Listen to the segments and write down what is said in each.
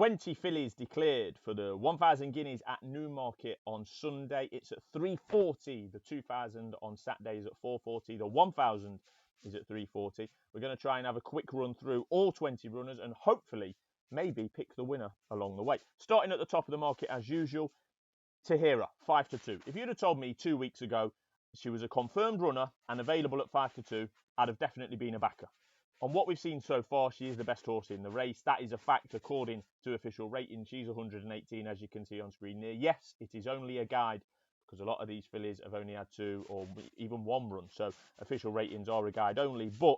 20 fillies declared for the 1,000 guineas at Newmarket on Sunday. It's at 3:40. The 2,000 on Saturday is at 4:40. The 1,000 is at 3:40. We're going to try and have a quick run through all 20 runners and hopefully maybe pick the winner along the way. Starting at the top of the market as usual, Tahira, 5-2. If you'd have told me 2 weeks ago she was a confirmed runner and available at 5-2, I'd have definitely been a backer. On what we've seen so far, she is the best horse in the race. That is a fact according to official rating. She's 118, as you can see on screen there. Yes, it is only a guide because a lot of these fillies have only had 2 or even 1 run. So official ratings are a guide only. But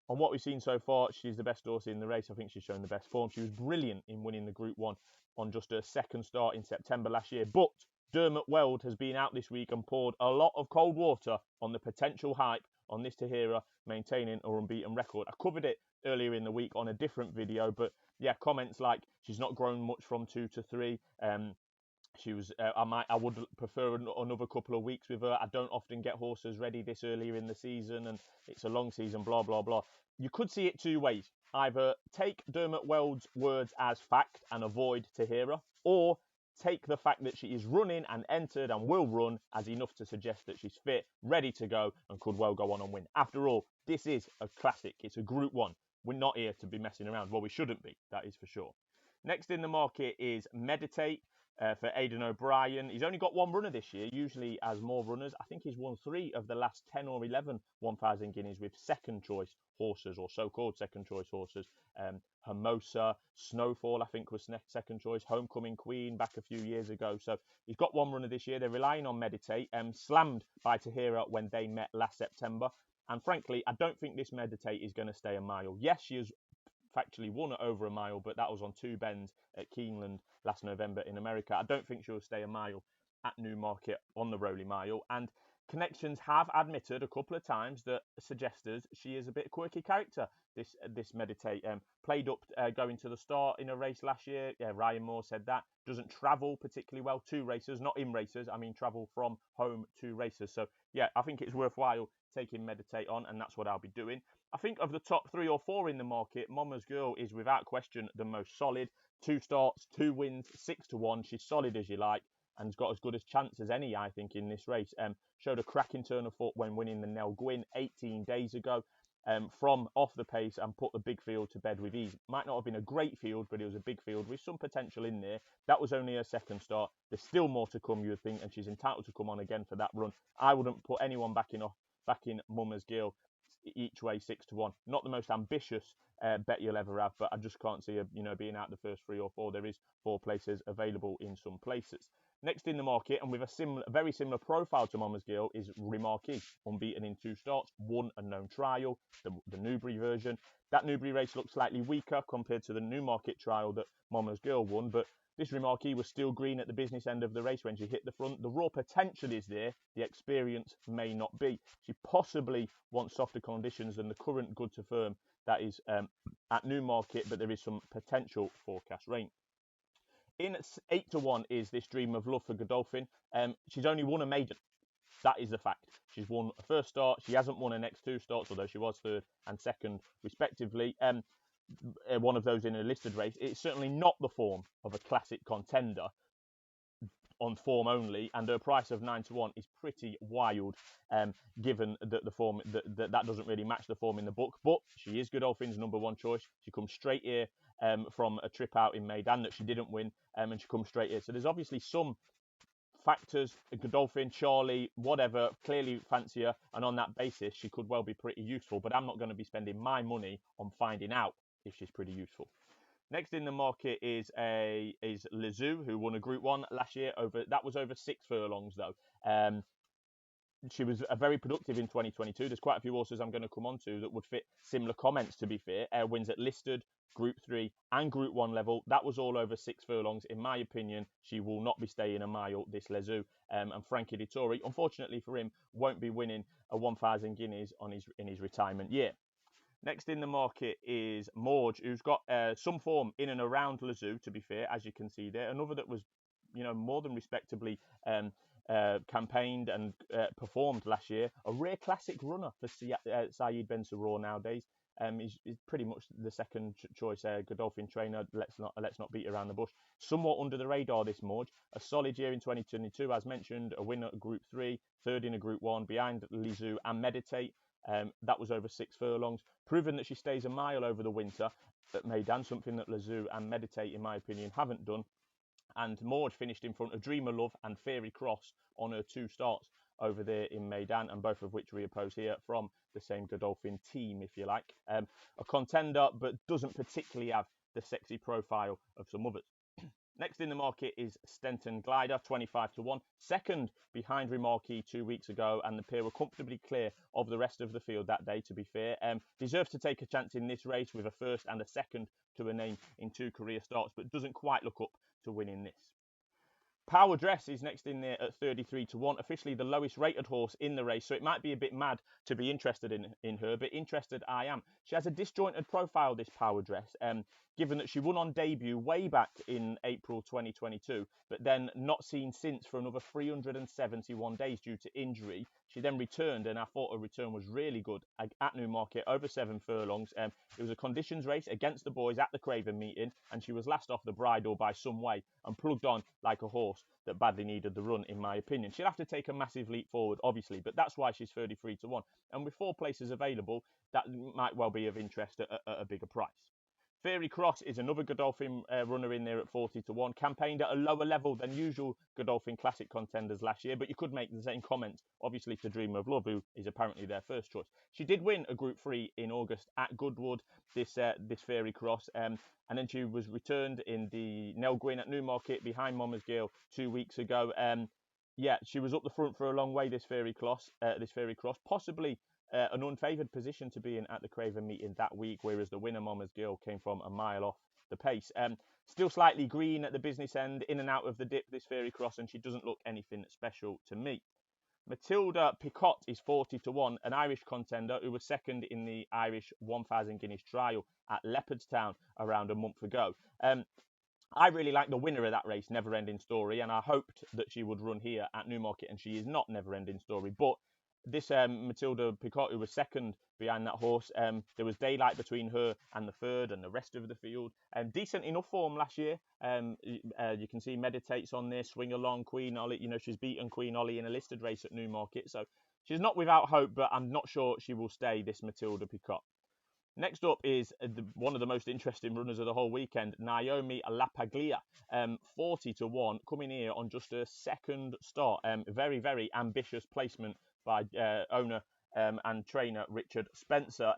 on what we've seen so far, she's the best horse in the race. I think she's shown the best form. She was brilliant in winning the Group 1 on just her second start in September last year. But Dermot Weld has been out this week and poured a lot of cold water on the potential hype on this Tahira maintaining her unbeaten record. I covered it earlier in the week on a different video, but yeah, comments like she's not grown much from 2 to 3. She was. I would prefer another couple of weeks with her. I don't often get horses ready this earlier in the season, and it's a long season. Blah blah blah. You could see it 2 ways. Either take Dermot Weld's words as fact and avoid Tahira, or take the fact that she is running and entered and will run as enough to suggest that she's fit, ready to go, and could well go on and win. After all, this is a classic. It's a Group 1. We're not here to be messing around. Well, we shouldn't be. That is for sure. Next in the market is Meditate for Aidan O'Brien. He's only got 1 runner this year. Usually has more runners. I think he's won 3 of the last 10 or 11 1,000 guineas with second choice horses, or so-called second choice horses. Hermosa, Snowfall, I think was second choice. Homecoming Queen back a few years ago. So he's got 1 runner this year. They're relying on Meditate. Slammed by Tahira when they met last September. And frankly, I don't think this Meditate is going to stay a mile. Yes, she has factually won over a mile, but that was on 2 bends at Keeneland last November in America. I don't think she'll stay a mile at Newmarket on the Rowley Mile. And connections have admitted a couple of times that suggested she is a bit quirky character. This Meditate played up going to the start in a race last year. Yeah, Ryan Moore said that. Doesn't travel particularly well to races, not in races. I mean travel from home to races. So yeah, I think it's worthwhile taking Meditate on, and that's what I'll be doing. I think of the top 3 or 4 in the market, Mama's Girl is without question the most solid. 2 starts, 2 wins, 6-1. She's solid as you like, and has got as good a chance as any, I think, in this race. Showed a cracking turn of foot when winning the Nell Gwyn 18 days ago from off the pace and put the big field to bed with ease. Might not have been a great field, but it was a big field with some potential in there. That was only her second start. There's still more to come, you would think, and she's entitled to come on again for that run. I wouldn't put anyone back in Mama's Girl each way 6-1. Not the most ambitious bet you'll ever have, but I just can't see her, being out the first 3 or 4. There is 4 places available in some places. Next in the market, and with a very similar profile to Mama's Girl, is Remarquee, unbeaten in 2 starts, 1 unknown trial, the Newbury version. That Newbury race looked slightly weaker compared to the Newmarket trial that Mama's Girl won, but this Remarquee was still green at the business end of the race when she hit the front. The raw potential is there. The experience may not be. She possibly wants softer conditions than the current good to firm that is at Newmarket, but there is some potential forecast rain. In 8-1 is this Dream of Love for Godolphin. She's only won a maiden. That is the fact. She's won a first start. She hasn't won her next 2 starts, although she was 3rd and 2nd, respectively. One of those in a listed race. It's certainly not the form of a classic contender on form only, and her price of 9-1 is pretty wild, given that the form that doesn't really match the form in the book. But she is Godolphin's #1 choice. She comes straight here from a trip out in Maidan that she didn't win, and she comes straight here. So there's obviously some factors, Godolphin, Charlie, whatever, clearly fancy her, and on that basis she could well be pretty useful, but I'm not going to be spending my money on finding out if she's pretty useful. Next in the market is Lizu, who won a Group 1 last year. That was over 6 furlongs though. She was very productive in 2022. There's quite a few horses I'm going to come on to that would fit similar comments, to be fair. Wins at listed, Group 3 and Group 1 level. That was all over 6 furlongs. In my opinion, she will not be staying a mile, this Lizu. And Frankie Dettori, unfortunately for him, won't be winning a 1,000 guineas in his retirement year. Next in the market is Morge, who's got some form in and around Lizu, to be fair, as you can see there. Another that was, more than respectably campaigned and performed last year. A rare classic runner for Saeed Ben Saror nowadays. He's pretty much the second choice Godolphin trainer. Let's not beat around the bush. Somewhat under the radar this Morge. A solid year in 2022, as mentioned. A winner at Group 3, third in a Group 1 behind Lizu and Meditate. That was over 6 furlongs. Proven that she stays a mile over the winter at Meydan, something that Lizu and Meditate, in my opinion, haven't done. And Morge finished in front of Dreamer Love and Fairy Cross on her 2 starts over there in Meydan, and both of which we oppose here from the same Godolphin team, if you like. A contender, but doesn't particularly have the sexy profile of some others. Next in the market is Stenton Glider, 25 to 1. Second behind Remarquee 2 weeks ago, and the pair were comfortably clear of the rest of the field that day, to be fair. Deserves to take a chance in this race with a first and a second to a name in 2 career starts, but doesn't quite look up to winning this. Powerdress is next in there at 33 to 1, officially the lowest rated horse in the race, so it might be a bit mad to be interested in her, but interested I am. She has a disjointed profile, this Powerdress, given that she won on debut way back in April 2022, but then not seen since for another 371 days due to injury. She then returned, and I thought her return was really good at Newmarket, over 7 furlongs. It was a conditions race against the boys at the Craven meeting, and she was last off the bridle by some way and plugged on like a horse that badly needed the run, in my opinion. She'll have to take a massive leap forward, obviously, but that's why she's 33 to 1. And with 4 places available, that might well be of interest at a bigger price. Fairy Cross is another Godolphin runner in there at 40 to 1, campaigned at a lower level than usual Godolphin Classic contenders last year, but you could make the same comments, obviously, to Dreamer of Love, who is apparently their first choice. She did win a Group 3 in August at Goodwood, this Fairy Cross, and then she was returned in the Nell Gwyn at Newmarket behind Mama's Girl 2 weeks ago. Yeah, she was up the front for a long way, this Fairy Cross, possibly an unfavoured position to be in at the Craven meeting that week, whereas the winner, Mama's Girl, came from a mile off the pace. Still slightly green at the business end, in and out of the dip, this Fairy Cross, and she doesn't look anything special to me. Matilda Picot is 40 to 1, an Irish contender who was second in the Irish 1,000 Guineas trial at Leopardstown around a month ago. I really like the winner of that race, Never Ending Story, and I hoped that she would run here at Newmarket, and she is not Never Ending Story, but this Matilda Picot, who was second behind that horse, there was daylight between her and the third and the rest of the field. Decent enough form last year. You can see Meditates on there, Swing Along, Queen Ollie. You know, she's beaten Queen Ollie in a listed race at Newmarket. So she's not without hope, but I'm not sure she will stay, this Matilda Picot. Next up is one of the most interesting runners of the whole weekend, Naomi A La Paglia, 40 to 1, coming here on just her second start. Very, very ambitious placement by owner and trainer Richard Spencer.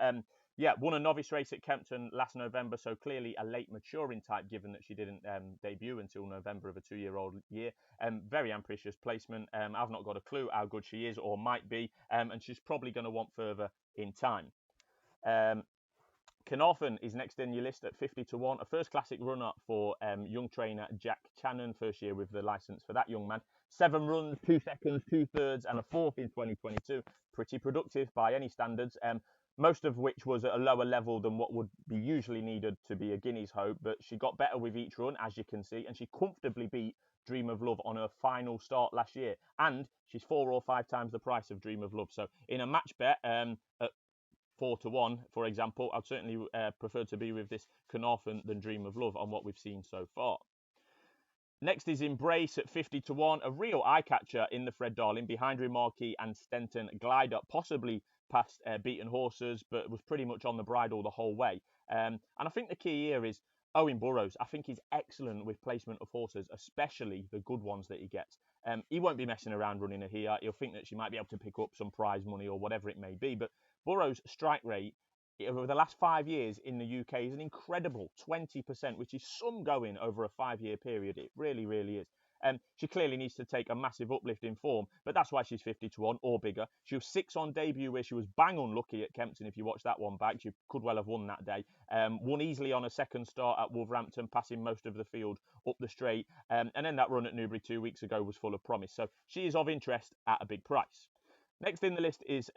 Yeah, won a novice race at Kempton last November, so clearly a late maturing type, given that she didn't debut until November of a 2-year-old year. Very ambitious placement. I've not got a clue how good she is or might be, and she's probably going to want further in time. Carnarvon is next in your list at 50 to 1, a first classic runner for young trainer Jack Channon, first year with the licence for that young man. 7 runs, 2 seconds, 2 thirds and a 4th in 2022. Pretty productive by any standards, most of which was at a lower level than what would be usually needed to be a Guineas hope, but she got better with each run, as you can see, and she comfortably beat Dream of Love on her final start last year, and she's 4 or 5 times the price of Dream of Love. So in a match bet at 4 to 1, for example, I'd certainly prefer to be with this Carnarvon than Dream of Love on what we've seen so far. Next is Embrace at 50 to 1, a real eye-catcher in the Fred Darling, behind Remarquee and Stenton Glider, possibly past beaten horses, but was pretty much on the bridle the whole way. And I think the key here is Owen Burrows. I think he's excellent with placement of horses, especially the good ones that he gets. He won't be messing around running her here. He'll think that she might be able to pick up some prize money or whatever it may be, but Burrows' strike rate over the last 5 years in the UK is an incredible 20%, which is some going over a 5-year period. It really, really is. She clearly needs to take a massive uplift in form, but that's why she's 50 to 1 or bigger. She was 6 on debut, where she was bang unlucky at Kempton. If you watch that one back, she could well have won that day. Won easily on a second start at Wolverhampton, passing most of the field up the straight. And then that run at Newbury 2 weeks ago was full of promise. So she is of interest at a big price. Next in the list is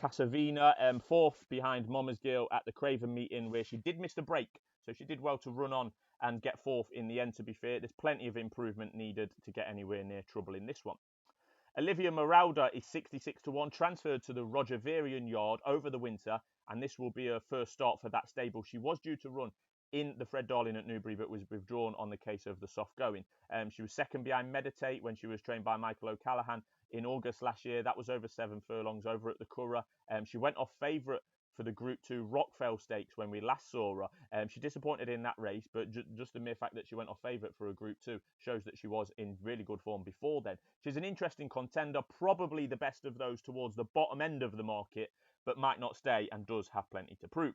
Casavina, 4th behind Mama's Girl at the Craven meeting, where she did miss the break. So she did well to run on and get 4th in the end, to be fair. There's plenty of improvement needed to get anywhere near trouble in this one. Olivia Moralda is 66 to 1, transferred to the Roger Varian yard over the winter and this will be her first start for that stable. She was due to run in the Fred Darling at Newbury, but was withdrawn on the case of the soft going. She was second behind Meditate when she was trained by Michael O'Callaghan in August last year. That was over 7 furlongs over at the Curragh. She went off favourite for the Group 2 Rockfell Stakes when we last saw her. She disappointed in that race, but just the mere fact that she went off favourite for a Group 2 shows that she was in really good form before then. She's an interesting contender, probably the best of those towards the bottom end of the market, but might not stay and does have plenty to prove.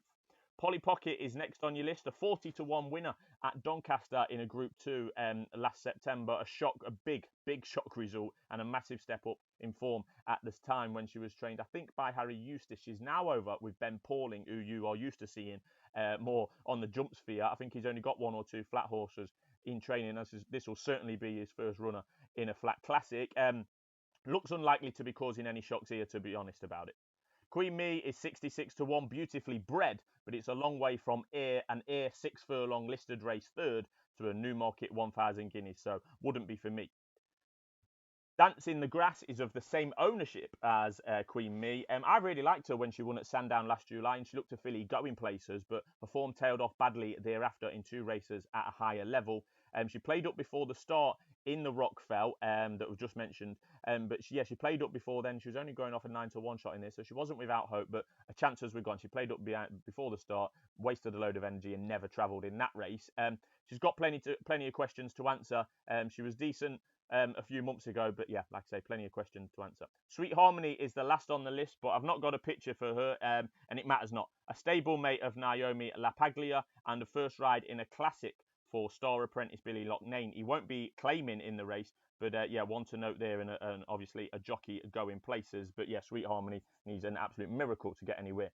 Polly Pocket is next on your list, a 40-1 winner at Doncaster in a Group 2 last September. A big shock result and a massive step up in form at this time when she was trained, I think, by Harry Eustace. She's now over with Ben Pauling, who you are used to seeing more on the jump sphere. I think he's only got 1 or 2 flat horses in training. This will certainly be his first runner in a flat classic. Looks unlikely to be causing any shocks here, to be honest about it. Queen Me is 66-1, beautifully bred, but it's a long way from an 6 furlong listed race third to a Newmarket 1,000 guineas, so wouldn't be for me. Dance in the Grass is of the same ownership as Queen Me. I really liked her when she won at Sandown last July, and she looked to filly going places, but her form tailed off badly thereafter in 2 races at a higher level. She played up before the start in the Rockfell that was just mentioned, but she played up before then. She was only going off a 9-1 shot in this, so she wasn't without hope, but her chances were gone. She played up before the start, wasted a load of energy and never travelled in that race. She's got plenty of questions to answer. She was decent a few months ago, but yeah, like I say, plenty of questions to answer. Sweet Harmony is the last on the list, but I've not got a picture for her, and it matters not. A stablemate of Naomi A La Paglia and the first ride in a classic for star apprentice Billy Loughnane. He won't be claiming in the race, but one to note there, and obviously a jockey going places. But yeah, Sweet Harmony needs an absolute miracle to get anywhere.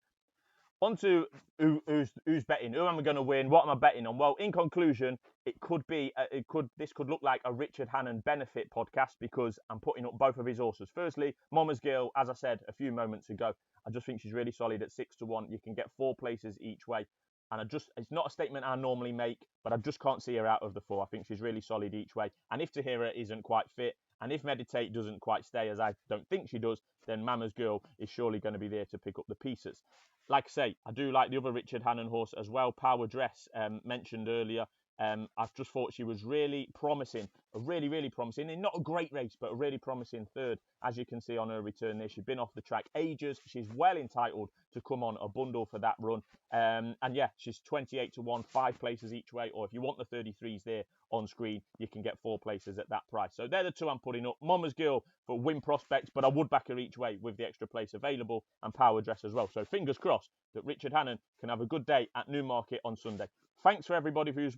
On to who's betting. Who am I going to win? What am I betting on? Well, in conclusion, this could look like a Richard Hannon benefit podcast because I'm putting up both of his horses. Firstly, Mama's Girl, as I said a few moments ago, I just think she's really solid at 6-1. You can get 4 places each way. And it's not a statement I normally make, but I just can't see her out of the 4. I think she's really solid each way. And if Tahira isn't quite fit, and if Meditate doesn't quite stay, as I don't think she does, then Mama's Girl is surely going to be there to pick up the pieces. Like I say, I do like the other Richard Hannon horse as well, Powerdress, mentioned earlier. I just thought she was really promising, really promising, and not a great race, but a really promising third, as you can see on her return there. She's been off the track ages. She's well entitled to come on a bundle for that run. And yeah, she's 28-1, 5 places each way, or if you want the 33s there on screen, you can get 4 places at that price. So they're the 2 I'm putting up. Mama's Girl for win prospects, but I would back her each way with the extra place available, and Powerdress as well. So fingers crossed that Richard Hannon can have a good day at Newmarket on Sunday. Thanks for everybody who's